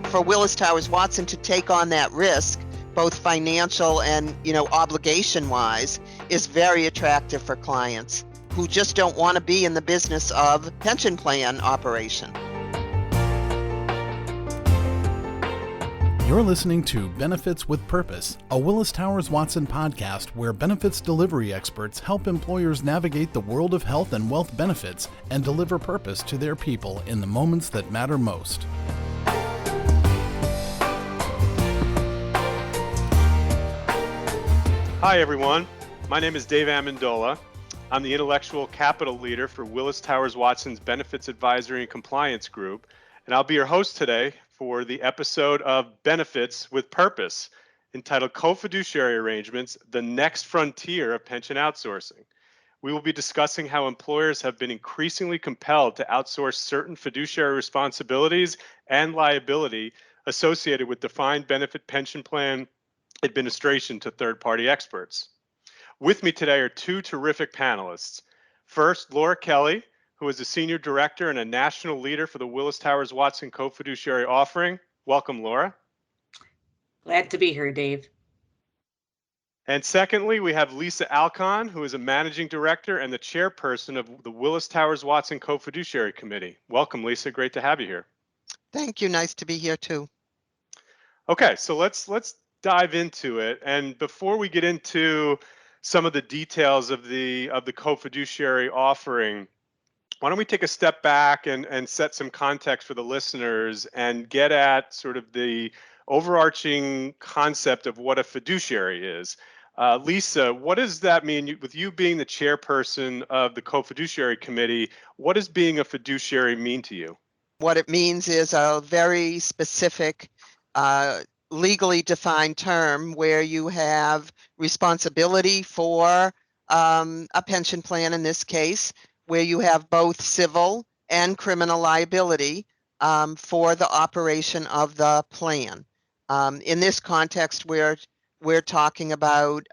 for Willis Towers Watson to take on that risk, both financial and, obligation wise, is very attractive for clients who just don't want to be in the business of pension plan operation. You're listening to Benefits with Purpose, a Willis Towers Watson podcast where benefits delivery experts help employers navigate the world of health and wealth benefits and deliver purpose to their people in the moments that matter most. Hi, everyone. My name is Dave Amendola. I'm the intellectual capital leader for Willis Towers Watson's Benefits Advisory and Compliance Group, and I'll be your host today for the episode of Benefits with Purpose, entitled Co-fiduciary Arrangements, the Next Frontier of Pension Outsourcing. We will be discussing how employers have been increasingly compelled to outsource certain fiduciary responsibilities and liability associated with defined benefit pension plan administration to third-party experts. With me today are two terrific panelists. First, Laura Kelly, who is a senior director and a national leader for the Willis Towers Watson Co-fiduciary offering. Welcome, Laura. Glad to be here, Dave. And secondly, we have Lisa Alcon, who is a managing director and the chairperson of the Willis Towers Watson Co-fiduciary committee. Welcome, Lisa. Great to have you here. Thank you. Nice to be here too. Okay, so let's dive into it. And before we get into some of the details of the co-fiduciary offering, why don't we take a step back and set some context for the listeners and get at sort of the overarching concept of what a fiduciary is. Lisa, what does that mean? With you being the chairperson of the co-fiduciary committee, what does being a fiduciary mean to you? What it means is a very specific, legally defined term where you have responsibility for a pension plan in this case, where you have both civil and criminal liability for the operation of the plan. In this context, we're talking about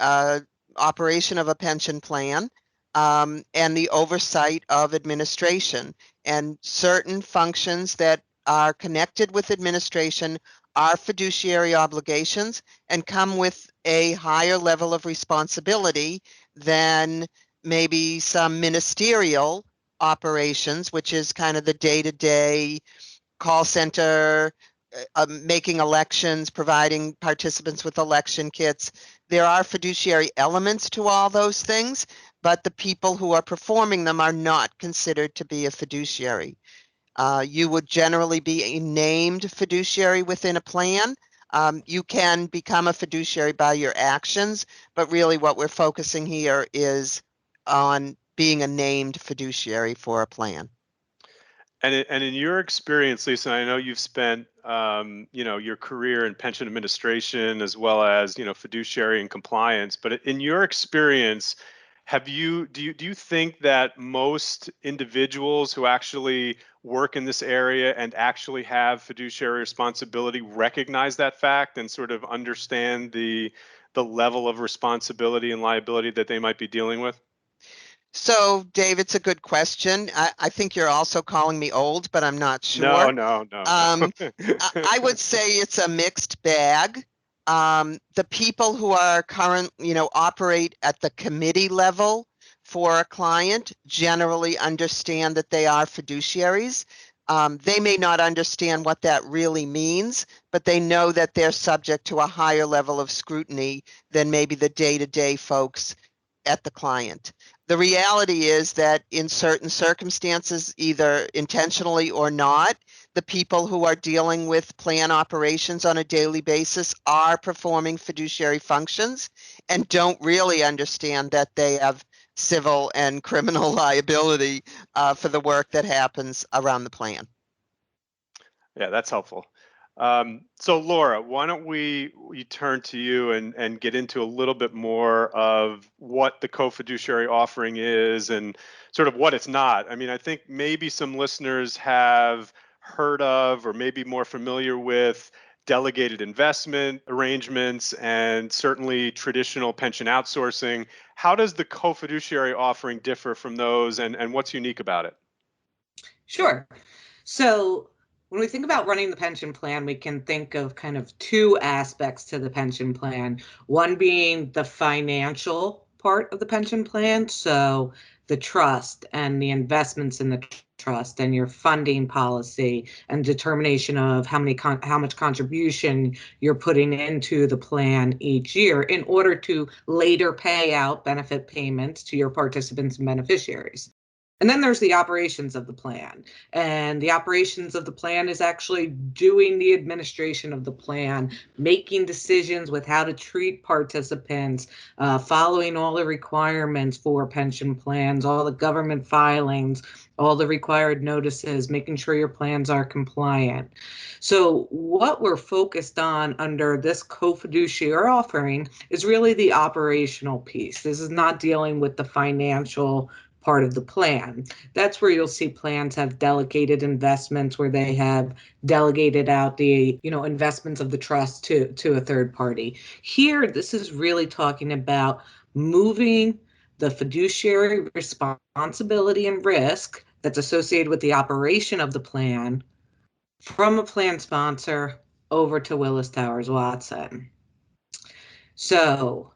operation of a pension plan and the oversight of administration, and certain functions that are connected with administration are fiduciary obligations and come with a higher level of responsibility than maybe some ministerial operations, which is kind of the day-to-day call center, making elections, providing participants with election kits. There are fiduciary elements to all those things, but the people who are performing them are not considered to be a fiduciary. You would generally be a named fiduciary within a plan. You can become a fiduciary by your actions, but really what we're focusing here is on being a named fiduciary for a plan. And in your experience, Lisa, I know you've spent your career in pension administration as well as fiduciary and compliance. But in your experience, do you think that most individuals who actually work in this area and actually have fiduciary responsibility recognize that fact and sort of understand the level of responsibility and liability that they might be dealing with? So, Dave, it's a good question. I think you're also calling me old, but I'm not sure. No. I would say it's a mixed bag. The people who are operate at the committee level for a client generally understand that they are fiduciaries. They may not understand what that really means, but they know that they're subject to a higher level of scrutiny than maybe the day-to-day folks at the client. The reality is that in certain circumstances, either intentionally or not, the people who are dealing with plan operations on a daily basis are performing fiduciary functions and don't really understand that they have civil and criminal liability for the work that happens around the plan. Yeah, that's helpful. So Laura, why don't we turn to you and get into a little bit more of what the co-fiduciary offering is and sort of what it's not. I mean, I think maybe some listeners have heard of or maybe more familiar with delegated investment arrangements and certainly traditional pension outsourcing. How does the co-fiduciary offering differ from those and what's unique about it? Sure. So When we think about running the pension plan, we can think of kind of two aspects to the pension plan. One being the financial part of the pension plan, so the trust and the investments in the trust and your funding policy and determination of how much contribution you're putting into the plan each year in order to later pay out benefit payments to your participants and beneficiaries. And then there's the operations of the plan. And the operations of the plan is actually doing the administration of the plan, making decisions with how to treat participants, following all the requirements for pension plans, all the government filings, all the required notices, making sure your plans are compliant. So what we're focused on under this co-fiduciary offering is really the operational piece. This is not dealing with the financial part of the plan. That's where you'll see plans have delegated investments where they have delegated out the, investments of the trust to a third party. Here, this is really talking about moving the fiduciary responsibility and risk that's associated with the operation of the plan from a plan sponsor over to Willis Towers Watson. So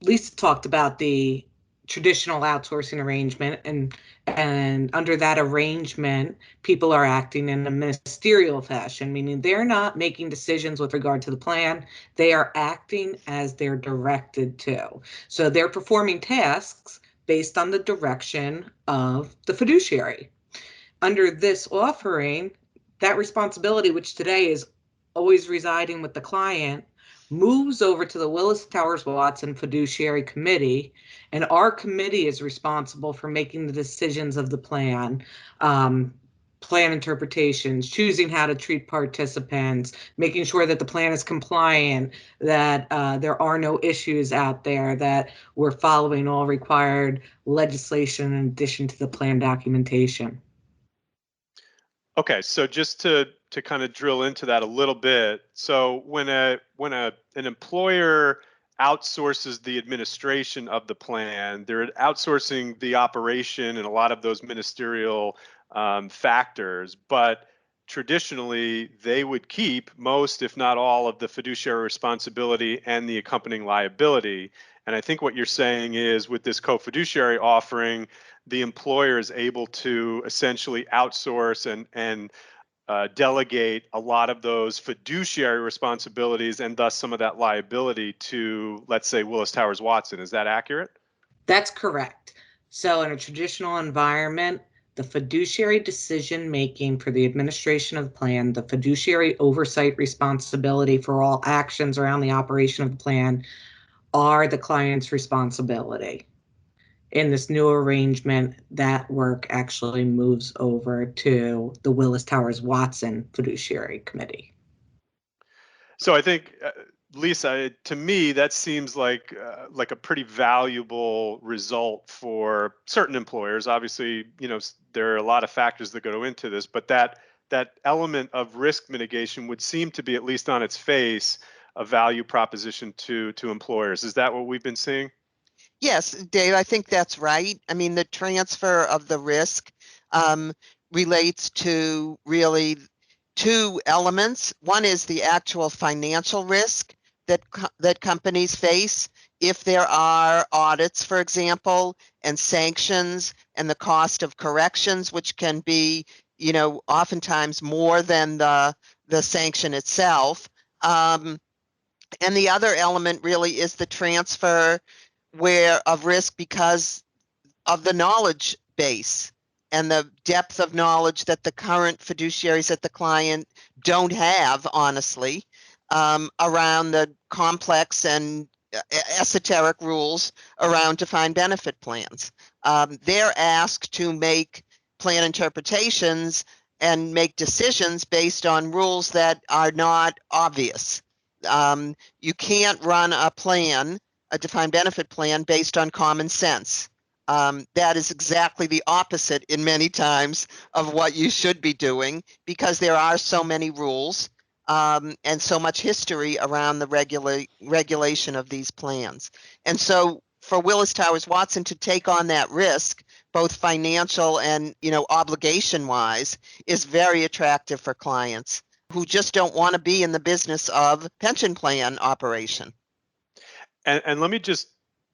Lisa talked about the traditional outsourcing arrangement, and under that arrangement, people are acting in a ministerial fashion, meaning they're not making decisions with regard to the plan. They are acting as they're directed to. So they're performing tasks based on the direction of the fiduciary. Under this offering, that responsibility, which today is always residing with the client, moves over to the Willis Towers Watson Fiduciary Committee, and our committee is responsible for making the decisions of the plan, plan interpretations, choosing how to treat participants, making sure that the plan is compliant, that there are no issues out there, that we're following all required legislation in addition to the plan documentation. Okay, so just to kind of drill into that a little bit. So when an employer outsources the administration of the plan, they're outsourcing the operation and a lot of those ministerial factors. But traditionally, they would keep most, if not all, of the fiduciary responsibility and the accompanying liability. And I think what you're saying is with this co-fiduciary offering, the employer is able to essentially outsource and delegate a lot of those fiduciary responsibilities and thus some of that liability to, let's say, Willis Towers Watson. Is that accurate? That's correct. So in a traditional environment, the fiduciary decision making for the administration of the plan, the fiduciary oversight responsibility for all actions around the operation of the plan are the client's responsibility. In this new arrangement, that work actually moves over to the Willis Towers Watson Fiduciary Committee. So I think, Lisa, to me, that seems like a pretty valuable result for certain employers. Obviously, there are a lot of factors that go into this, but that element of risk mitigation would seem to be, at least on its face, a value proposition to employers. Is that what we've been seeing? Yes, Dave, I think that's right. I mean, the transfer of the risk relates to really two elements. One is the actual financial risk that companies face if there are audits, for example, and sanctions, and the cost of corrections, which can be, oftentimes more than the sanction itself. And the other element really is the transfer of risk because of the knowledge base and the depth of knowledge that the current fiduciaries at the client don't have, honestly, around the complex and esoteric rules around defined benefit plans. They're asked to make plan interpretations and make decisions based on rules that are not obvious. You can't run a defined benefit plan based on common sense. That is exactly the opposite in many times of what you should be doing because there are so many rules and so much history around the regulation of these plans. And so for Willis Towers Watson to take on that risk both financial and, obligation wise, is very attractive for clients who just don't want to be in the business of pension plan operation. And let me just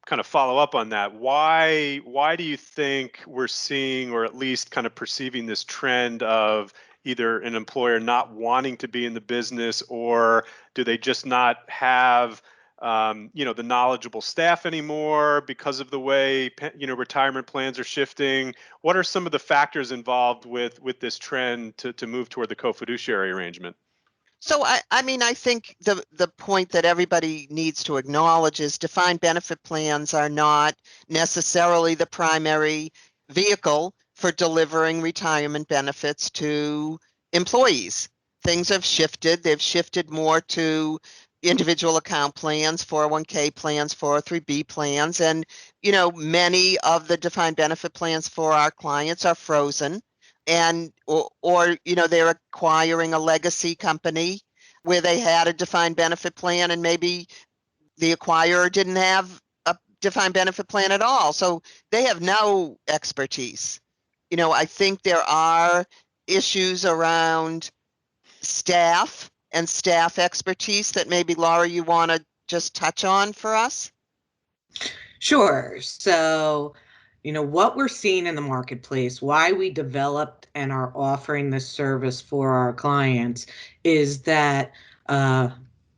kind of follow up on that. Why do you think we're seeing, or at least kind of perceiving, this trend of either an employer not wanting to be in the business, or do they just not have the knowledgeable staff anymore because of the way retirement plans are shifting? What are some of the factors involved with this trend to move toward the co-fiduciary arrangement? So I think the point that everybody needs to acknowledge is defined benefit plans are not necessarily the primary vehicle for delivering retirement benefits to employees. Things have shifted. They've shifted more to individual account plans, 401k plans, 403b plans, and many of the defined benefit plans for our clients are frozen, and or they're acquiring a legacy company where they had a defined benefit plan and maybe the acquirer didn't have a defined benefit plan at all, so they have no expertise. I think there are issues around staff and staff expertise that maybe, Laura, you want to just touch on for us? Sure. So, what we're seeing in the marketplace, why we developed and are offering this service for our clients, is that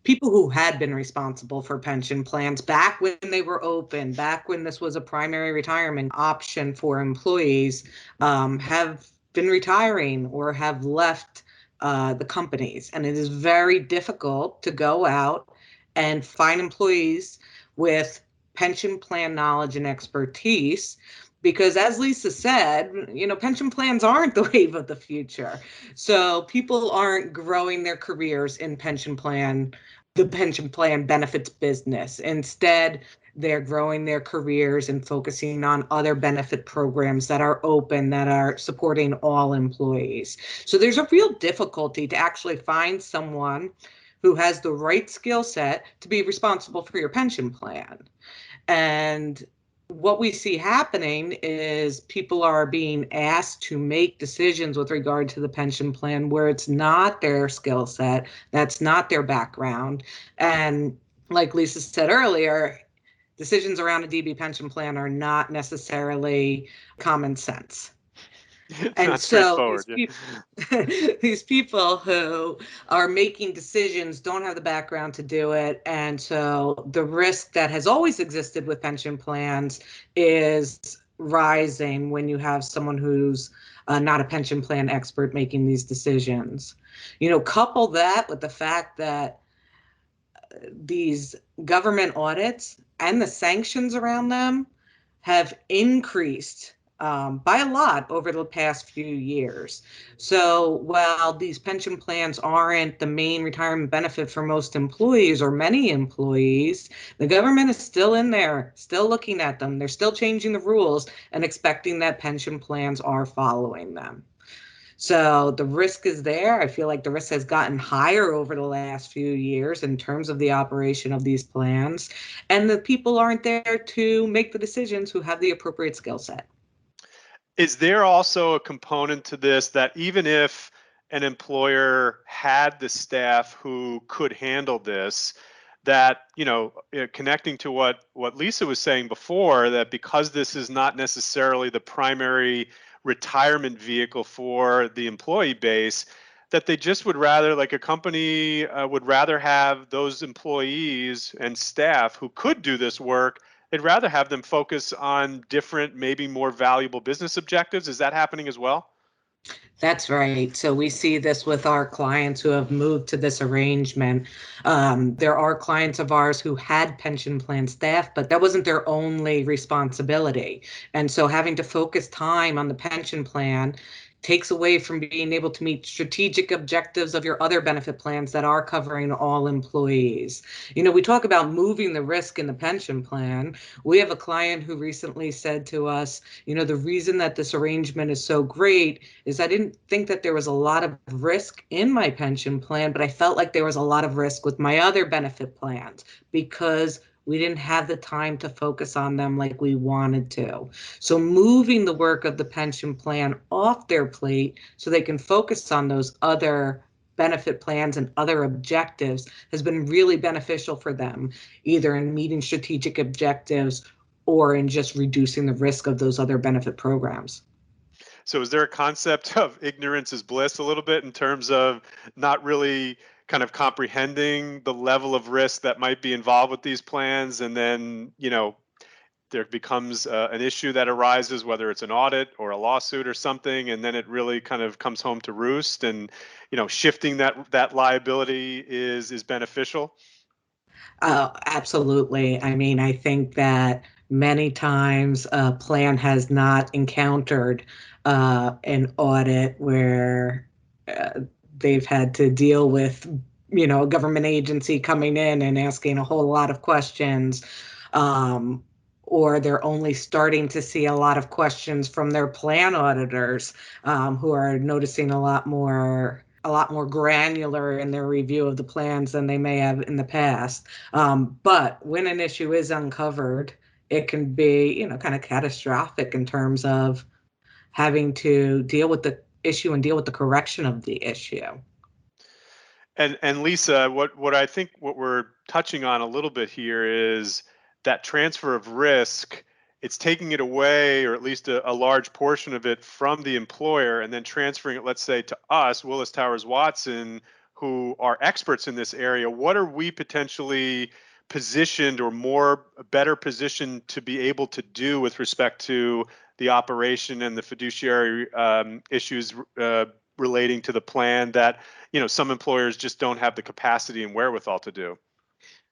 people who had been responsible for pension plans back when they were open, back when this was a primary retirement option for employees, have been retiring or have left the companies. And it is very difficult to go out and find employees with pension plan knowledge and expertise, because as Lisa said, pension plans aren't the wave of the future. So people aren't growing their careers in the pension plan benefits business. Instead, they're growing their careers and focusing on other benefit programs that are open, that are supporting all employees. So there's a real difficulty to actually find someone who has the right skill set to be responsible for your pension plan. And what we see happening is people are being asked to make decisions with regard to the pension plan where it's not their skill set, that's not their background. And like Lisa said earlier, decisions around a DB pension plan are not necessarily common sense. It's And not so straightforward. Yeah. these people who are making decisions don't have the background to do it. And so the risk that has always existed with pension plans is rising when you have someone who's not a pension plan expert making these decisions. Couple that with the fact that these government audits and the sanctions around them have increased by a lot over the past few years. So while these pension plans aren't the main retirement benefit for most employees or many employees, the government is still in there, still looking at them. They're still changing the rules and expecting that pension plans are following them. So the risk is there. I feel like the risk has gotten higher over the last few years in terms of the operation of these plans. And the people aren't there to make the decisions who have the appropriate skill set. Is there also a component to this that even if an employer had the staff who could handle this, that, connecting to what Lisa was saying before, that because this is not necessarily the primary retirement vehicle for the employee base, that they just would rather, like a company would rather have those employees and staff who could do this work, they'd rather have them focus on different, maybe more valuable business objectives. Is that happening as well? That's right. So we see this with our clients who have moved to this arrangement. There are clients of ours who had pension plan staff, but that wasn't their only responsibility. And so having to focus time on the pension plan takes away from being able to meet strategic objectives of your other benefit plans that are covering all employees. We talk about moving the risk in the pension plan. We have a client who recently said to us, the reason that this arrangement is so great is I didn't think that there was a lot of risk in my pension plan, but I felt like there was a lot of risk with my other benefit plans because we didn't have the time to focus on them like we wanted to. So moving the work of the pension plan off their plate so they can focus on those other benefit plans and other objectives has been really beneficial for them, either in meeting strategic objectives or in just reducing the risk of those other benefit programs. So is there a concept of ignorance is bliss a little bit in terms of not really kind of comprehending the level of risk that might be involved with these plans, and then, there becomes an issue that arises, whether it's an audit or a lawsuit or something, and then it really kind of comes home to roost, and shifting that liability is beneficial. Absolutely. I mean, I think that many times a plan has not encountered an audit where uh, they've had to deal with, a government agency coming in and asking a whole lot of questions. Um, or they're only starting to see a lot of questions from their plan auditors, who are noticing a lot more granular in their review of the plans than they may have in the past. But when an issue is uncovered, it can be, kind of catastrophic in terms of having to deal with the issue and deal with the correction of the issue. And Lisa, what I think what we're touching on a little bit here is that transfer of risk. It's taking it away, or at least a large portion of it, from the employer, and then transferring it, let's say, to us, Willis Towers Watson, who are experts in this area. What are we potentially positioned, or better positioned, to be able to do with respect to the operation and the fiduciary issues relating to the plan that some employers just don't have the capacity and wherewithal to do?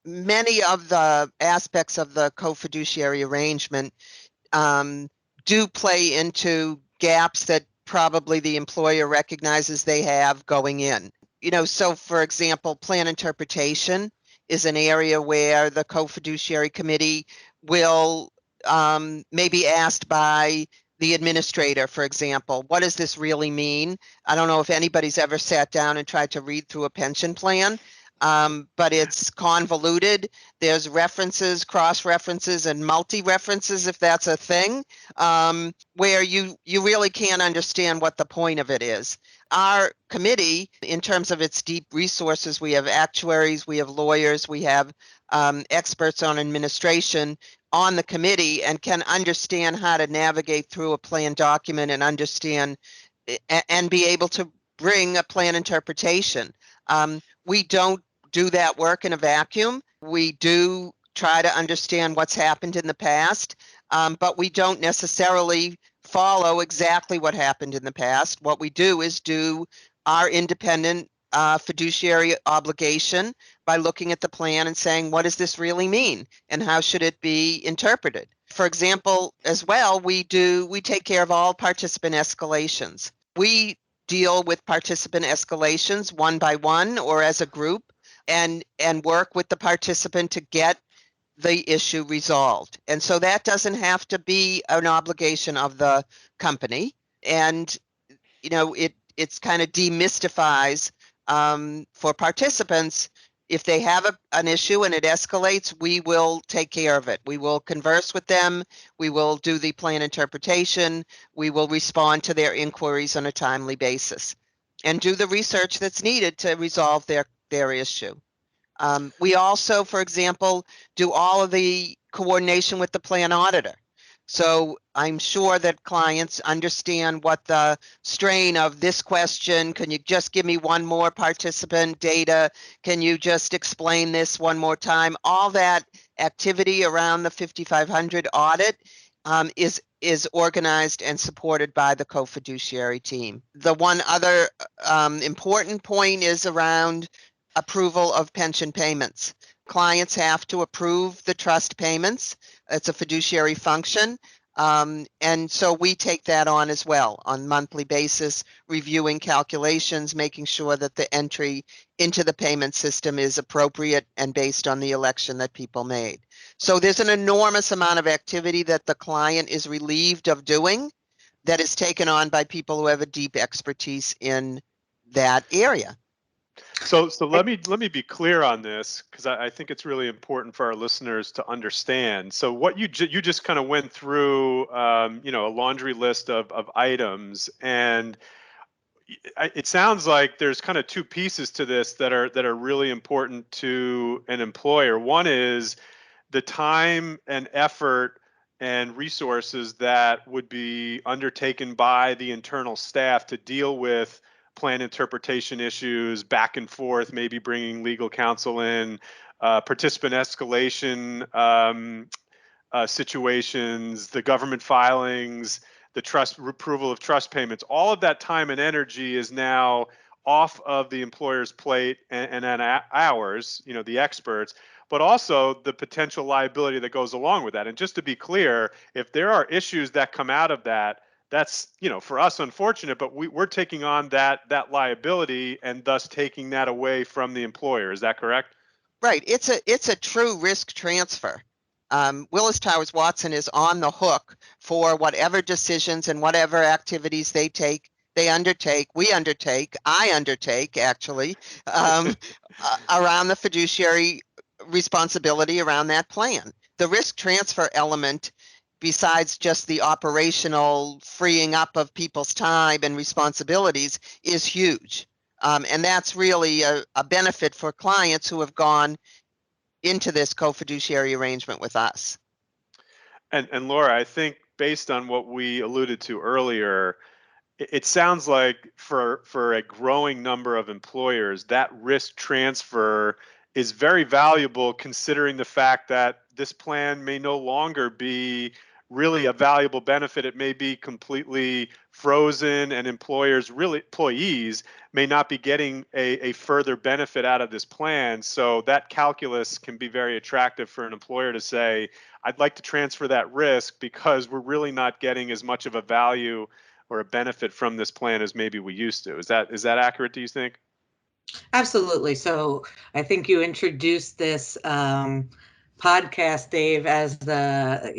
Many of the aspects of the co-fiduciary arrangement do play into gaps that probably the employer recognizes they have going in. So for example, plan interpretation is an area where the co-fiduciary committee will maybe asked by the administrator, for example, what does this really mean? I don't know if anybody's ever sat down and tried to read through a pension plan, but it's convoluted. There's references, cross-references, and multi-references, if that's a thing, where you really can't understand what the point of it is. Our committee, in terms of its deep resources, we have actuaries, we have lawyers, we have experts on administration on the committee, and can understand how to navigate through a plan document and understand and be able to bring a plan interpretation. We don't do that work in a vacuum. We do try to understand what's happened in the past, but we don't necessarily follow exactly what happened in the past. What we do is do our independent fiduciary obligation by looking at the plan and saying, what does this really mean? And how should it be interpreted? For example, as well, we take care of all participant escalations. We deal with participant escalations one by one or as a group, and work with the participant to get the issue resolved. And so that doesn't have to be an obligation of the company. And it's kind of demystifies for participants. If they have an issue and it escalates, we will take care of it. We will converse with them. We will do the plan interpretation. We will respond to their inquiries on a timely basis and do the research that's needed to resolve their issue. We also, for example, do all of the coordination with the plan auditor. So I'm sure that clients understand what the strain of this question. Can you just give me one more participant data? Can you just explain this one more time? All that activity around the 5500 audit is organized and supported by the co-fiduciary team. The one other important point is around approval of pension payments. Clients have to approve the trust payments. It's a fiduciary function. And so we take that on as well on a monthly basis, reviewing calculations, making sure that the entry into the payment system is appropriate and based on the election that people made. So there's an enormous amount of activity that the client is relieved of doing that is taken on by people who have a deep expertise in that area. So let me be clear on this, because I think it's really important for our listeners to understand. So what you just kind of went through, a laundry list of items, and it sounds like there's kind of two pieces to this that are really important to an employer. One is the time and effort and resources that would be undertaken by the internal staff to deal with plan interpretation issues, back and forth, maybe bringing legal counsel in, participant escalation, situations, the government filings, the trust approval of trust payments. All of that time and energy is now off of the employer's plate and ours, the experts, but also the potential liability that goes along with that. And just to be clear, if there are issues that come out of that, that's, for us, unfortunate, but we're taking on that liability and thus taking that away from the employer. Is that correct? Right. It's a true risk transfer. Willis Towers Watson is on the hook for whatever decisions and whatever activities they undertake, we undertake, I undertake actually, around the fiduciary responsibility around that plan. The risk transfer element, besides just the operational freeing up of people's time and responsibilities, is huge. And that's really a benefit for clients who have gone into this co-fiduciary arrangement with us. And Laura, I think based on what we alluded to earlier, it sounds like for a growing number of employers, that risk transfer is very valuable, considering the fact that this plan may no longer be really a valuable benefit. It may be completely frozen, and employees may not be getting a further benefit out of this plan. So that calculus can be very attractive for an employer to say, I'd like to transfer that risk because we're really not getting as much of a value or a benefit from this plan as maybe we used to. Is that accurate, do you think? Absolutely. So I think you introduced this podcast, Dave, as the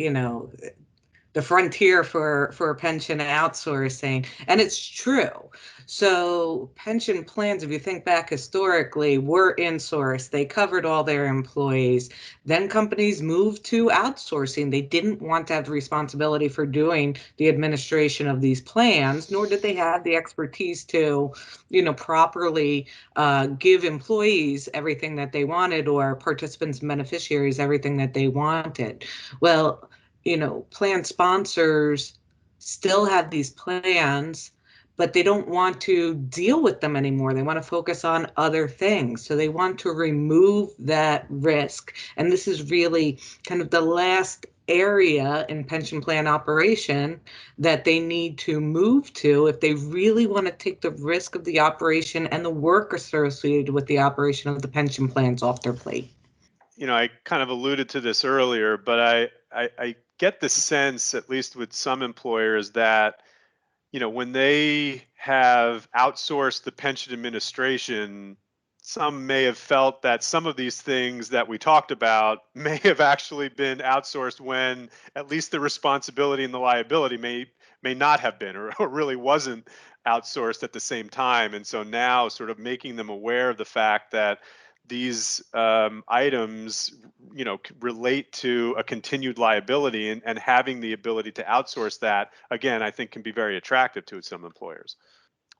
frontier for pension outsourcing. And it's true. So pension plans, if you think back historically, were insourced. They covered all their employees. Then companies moved to outsourcing. They didn't want to have the responsibility for doing the administration of these plans, nor did they have the expertise to, properly give employees everything that they wanted, or participants and beneficiaries everything that they wanted. Well, plan sponsors still have these plans, but they don't want to deal with them anymore. They want to focus on other things. So they want to remove that risk. And this is really kind of the last area in pension plan operation that they need to move to if they really want to take the risk of the operation and the work associated with the operation of the pension plans off their plate. I kind of alluded to this earlier, but I get the sense, at least with some employers, that when they have outsourced the pension administration, some may have felt that some of these things that we talked about may have actually been outsourced when at least the responsibility and the liability may not have been, or really wasn't outsourced at the same time. And so now, sort of making them aware of the fact that these items, relate to a continued liability, and having the ability to outsource that, again, I think can be very attractive to some employers.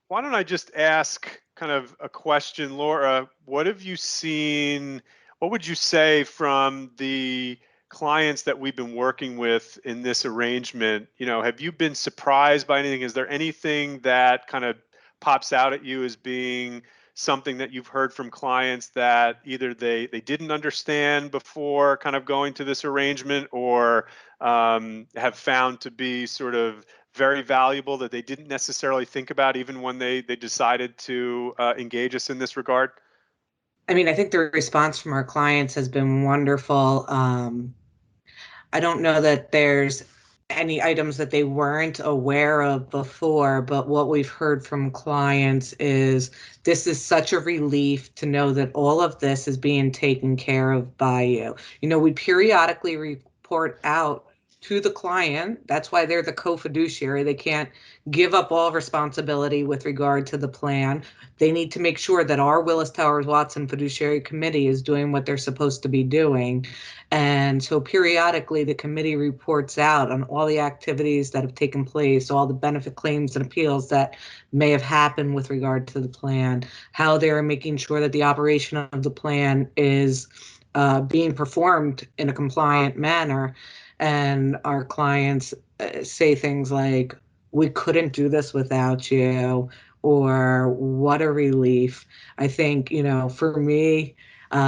Why don't I just ask kind of a question, Laura? What have you seen? What would you say from the clients that we've been working with in this arrangement? Have you been surprised by anything? Is there anything that kind of pops out at you as being something that you've heard from clients that either they didn't understand before kind of going to this arrangement, or have found to be sort of very valuable that they didn't necessarily think about even when they decided to engage us in this regard? I mean, I think the response from our clients has been wonderful. I don't know that there's any items that they weren't aware of before, but what we've heard from clients is this is such a relief to know that all of this is being taken care of by you. We periodically report out to the client. That's why they're the co-fiduciary. They can't give up all responsibility with regard to the plan. They need to make sure that our Willis Towers Watson Fiduciary Committee is doing what they're supposed to be doing. And so periodically the committee reports out on all the activities that have taken place, all the benefit claims and appeals that may have happened with regard to the plan, how they're making sure that the operation of the plan is being performed in a compliant manner. And our clients say things like, we couldn't do this without you, or what a relief. I think, for me,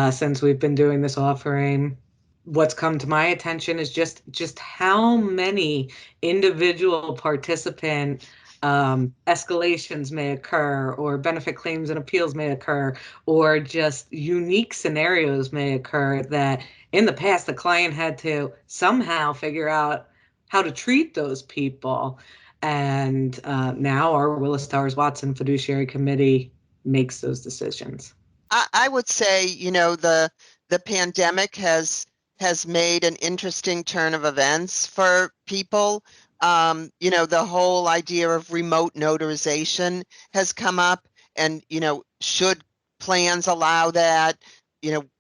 since we've been doing this offering, what's come to my attention is just how many individual participant escalations may occur, or benefit claims and appeals may occur, or just unique scenarios may occur that in the past the client had to somehow figure out how to treat those people. And now our Willis Towers Watson Fiduciary Committee makes those decisions. I would say, the pandemic has made an interesting turn of events for people. The whole idea of remote notarization has come up, and should plans allow that?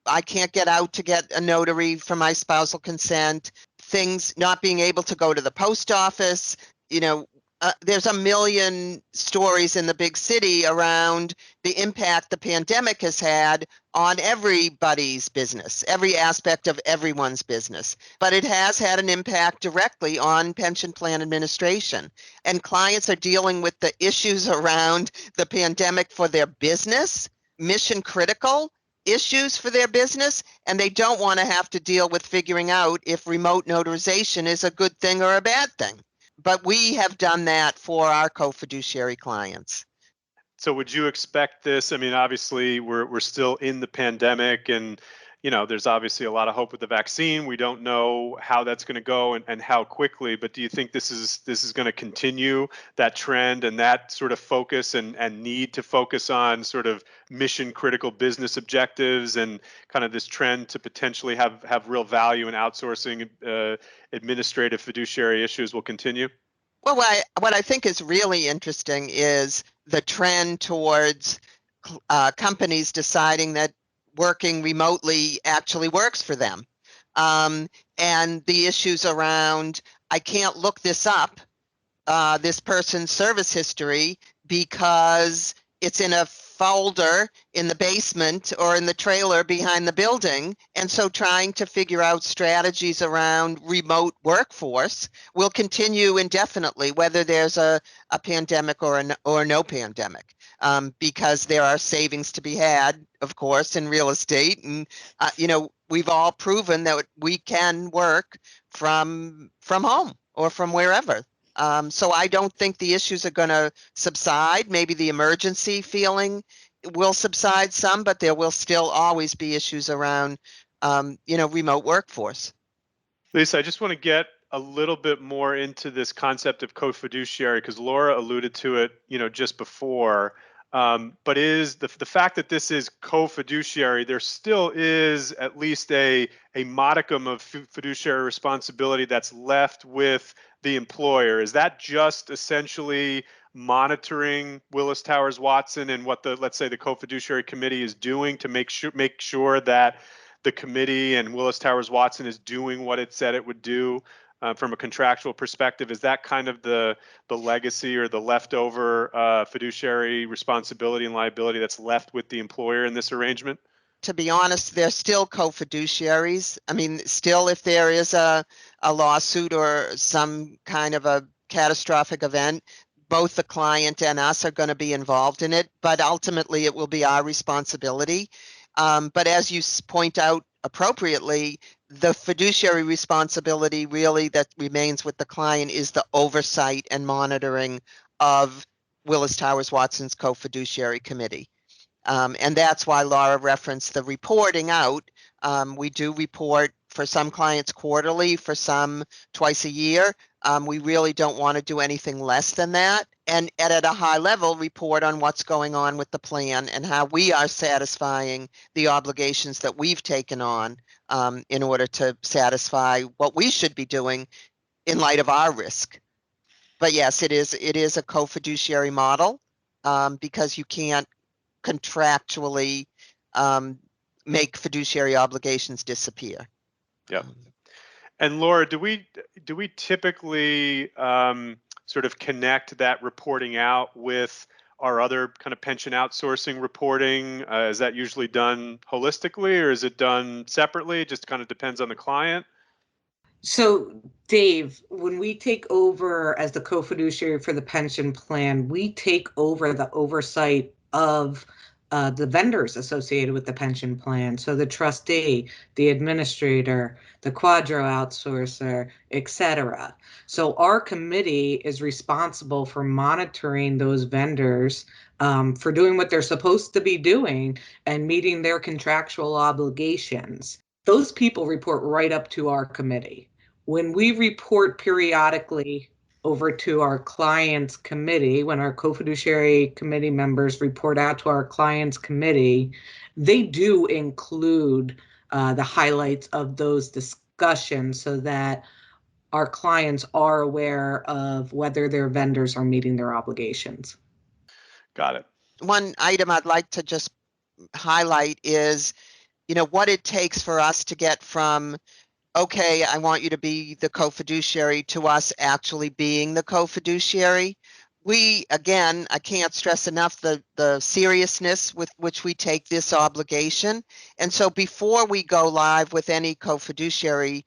I can't get out to get a notary for my spousal consent. Things not being able to go to the post office. There's a million stories in the big city around the impact the pandemic has had on everybody's business, every aspect of everyone's business. But it has had an impact directly on pension plan administration. And clients are dealing with the issues around the pandemic for their business, mission critical issues for their business, and they don't want to have to deal with figuring out if remote notarization is a good thing or a bad thing. But we have done that for our co-fiduciary clients. So would you expect this? I mean, obviously we're still in the pandemic, and there's obviously a lot of hope with the vaccine. We don't know how that's going to go and how quickly, but do you think this is going to continue, that trend and that sort of focus and need to focus on sort of mission critical business objectives, and kind of this trend to potentially have real value in outsourcing administrative fiduciary issues will continue? Well, what I think is really interesting is the trend towards companies deciding that working remotely actually works for them. And the issues around, I can't look this up, this person's service history, because it's in a folder in the basement or in the trailer behind the building. And so trying to figure out strategies around remote workforce will continue indefinitely, whether there's a pandemic or no pandemic, because there are savings to be had, of course, in real estate. And, we've all proven that we can work from home or from wherever. So I don't think the issues are going to subside. Maybe the emergency feeling will subside some, but there will still always be issues around, remote workforce. Lisa, I just want to get a little bit more into this concept of co-fiduciary, because Laura alluded to it, just before. But is the fact that this is co-fiduciary, there still is at least a modicum of fiduciary responsibility that's left with the employer. Is that just essentially monitoring Willis Towers Watson and what let's say the co-fiduciary committee is doing to make sure that the committee and Willis Towers Watson is doing what it said it would do from a contractual perspective? Is that kind of the legacy or the leftover fiduciary responsibility and liability that's left with the employer in this arrangement? To be honest, they're still co-fiduciaries. I mean, still, if there is a lawsuit or some kind of a catastrophic event, both the client and us are going to be involved in it, but ultimately it will be our responsibility. But as you point out appropriately, the fiduciary responsibility really that remains with the client is the oversight and monitoring of Willis Towers Watson's co-fiduciary committee. And that's why Laura referenced the reporting out. We do report for some clients quarterly, for some twice a year. We really don't want to do anything less than that. And at a high level, report on what's going on with the plan and how we are satisfying the obligations that we've taken on in order to satisfy what we should be doing in light of our risk. But yes, it is a co-fiduciary model, because you can't contractually make fiduciary obligations disappear. Yep. And Laura, do we typically sort of connect that reporting out with our other kind of pension outsourcing reporting? Is that usually done holistically, or is it done separately? It just kind of depends on the client. So, Dave, when we take over as the co-fiduciary for the pension plan, we take over the oversight of the vendors associated with the pension plan. So the trustee, the administrator, the quadro outsourcer, etc. So our committee is responsible for monitoring those vendors for doing what they're supposed to be doing and meeting their contractual obligations. Those people report right up to our committee. When we report periodically over to our clients committee, when our co-fiduciary committee members report out to our clients committee, they do include the highlights of those discussions so that our clients are aware of whether their vendors are meeting their obligations. Got it. One item I'd like to just highlight is, what it takes for us to get from, okay, I want you to be the co-fiduciary, to us actually being the co-fiduciary. Again, I can't stress enough the seriousness with which we take this obligation. And so before we go live with any co-fiduciary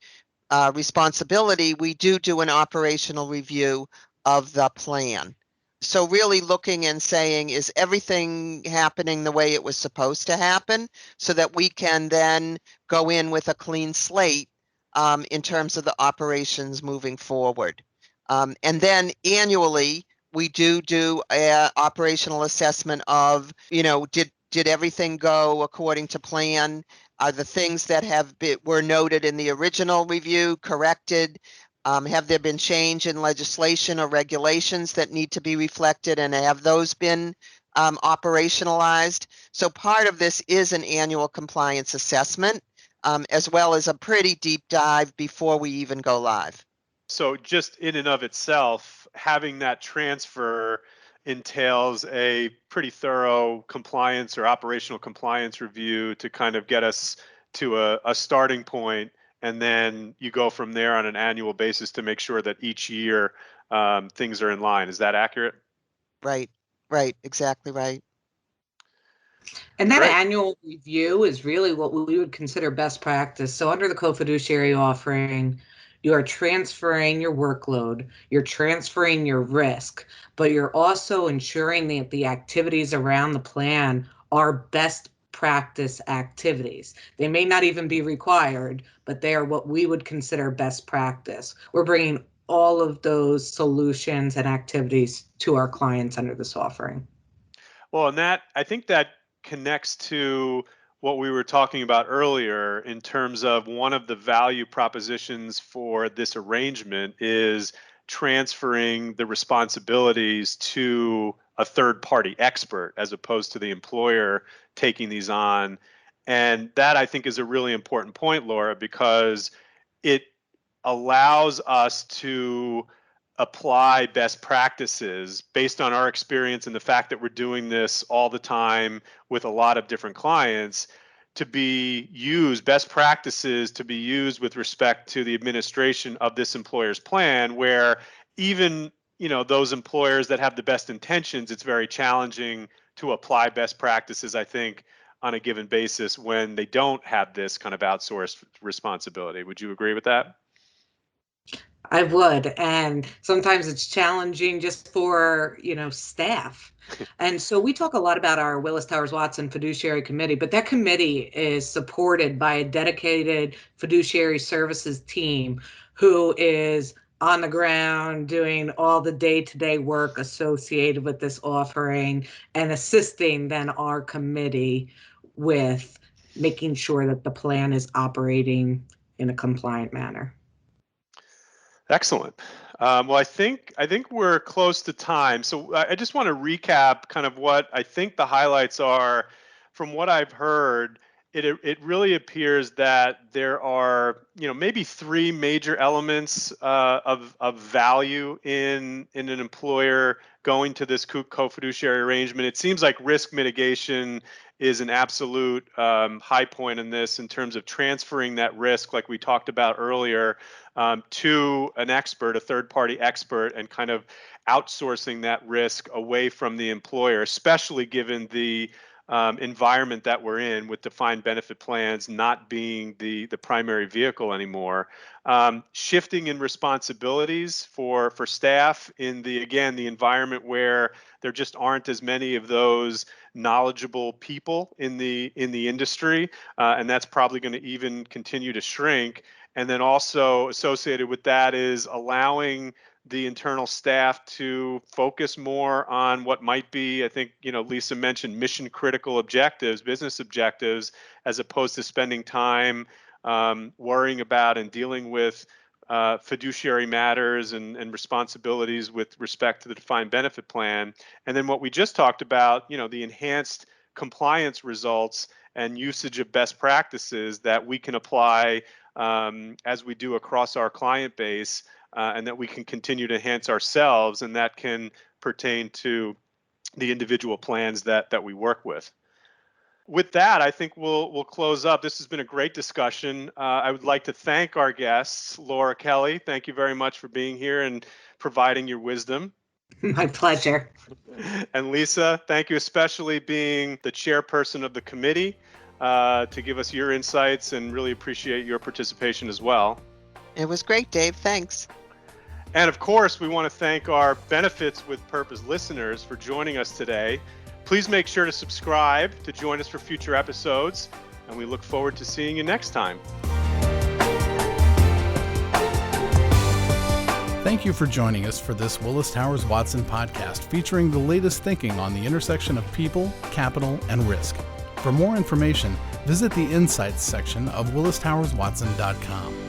responsibility, we do an operational review of the plan. So really looking and saying, is everything happening the way it was supposed to happen, so that we can then go in with a clean slate in terms of the operations moving forward. And then annually, we do a operational assessment of, did everything go according to plan? Are the things that were noted in the original review corrected? Have there been change in legislation or regulations that need to be reflected, and have those been operationalized? So part of this is an annual compliance assessment, as well as a pretty deep dive before we even go live. So just in and of itself, having that transfer entails a pretty thorough compliance or operational compliance review to kind of get us to a starting point, and then you go from there on an annual basis to make sure that each year things are in line. Is that accurate? Right, exactly right. And that Great. annual review is really what we would consider best practice. So under the co-fiduciary offering, you are transferring your workload, you're transferring your risk, but you're also ensuring that the activities around the plan are best practice activities. They may not even be required, but they are what we would consider best practice. We're bringing all of those solutions and activities to our clients under this offering. Well, and I think that connects to what we were talking about earlier in terms of one of the value propositions for this arrangement is transferring the responsibilities to a third party expert as opposed to the employer taking these on. And that, I think, is a really important point, Laura, because it allows us to apply best practices based on our experience and the fact that we're doing this all the time with a lot of different clients, to be used, best practices to be used with respect to the administration of this employer's plan, where even those employers that have the best intentions, it's very challenging to apply best practices, I think, on a given basis when they don't have this kind of outsourced responsibility. Would you agree with that? I would. And sometimes it's challenging just for, staff. And so we talk a lot about our Willis Towers Watson Fiduciary Committee, but that committee is supported by a dedicated fiduciary services team who is on the ground doing all the day-to-day work associated with this offering and assisting then our committee with making sure that the plan is operating in a compliant manner. Excellent. Well, I think we're close to time. So I just want to recap kind of what I think the highlights are from what I've heard it really appears that there are, maybe three major elements of value in an employer going to this co-fiduciary arrangement. It seems like risk mitigation is an absolute high point in this, in terms of transferring that risk, like we talked about earlier, to an expert, a third-party expert, and kind of outsourcing that risk away from the employer, especially given the environment that we're in, with defined benefit plans not being the primary vehicle anymore. Shifting in responsibilities for staff in the environment where there just aren't as many of those knowledgeable people in the industry, and that's probably going to even continue to shrink. And then also associated with that is allowing the internal staff to focus more on what might be, I think, Lisa mentioned mission critical objectives, business objectives, as opposed to spending time worrying about and dealing with fiduciary matters and responsibilities with respect to the defined benefit plan. And then what we just talked about, the enhanced compliance results and usage of best practices that we can apply as we do across our client base, and that we can continue to enhance ourselves, and that can pertain to the individual plans that we work with. With that, I think we'll close up. This has been a great discussion. I would like to thank our guests. Laura Kelly, thank you very much for being here and providing your wisdom. My pleasure. And Lisa, thank you, especially being the chairperson of the committee, to give us your insights, and really appreciate your participation as well. It was great, Dave. Thanks. And of course, we want to thank our Benefits with Purpose listeners for joining us today. Please make sure to subscribe to join us for future episodes, and we look forward to seeing you next time. Thank you for joining us for this Willis Towers Watson podcast, featuring the latest thinking on the intersection of people, capital, and risk. For more information, visit the Insights section of willistowerswatson.com.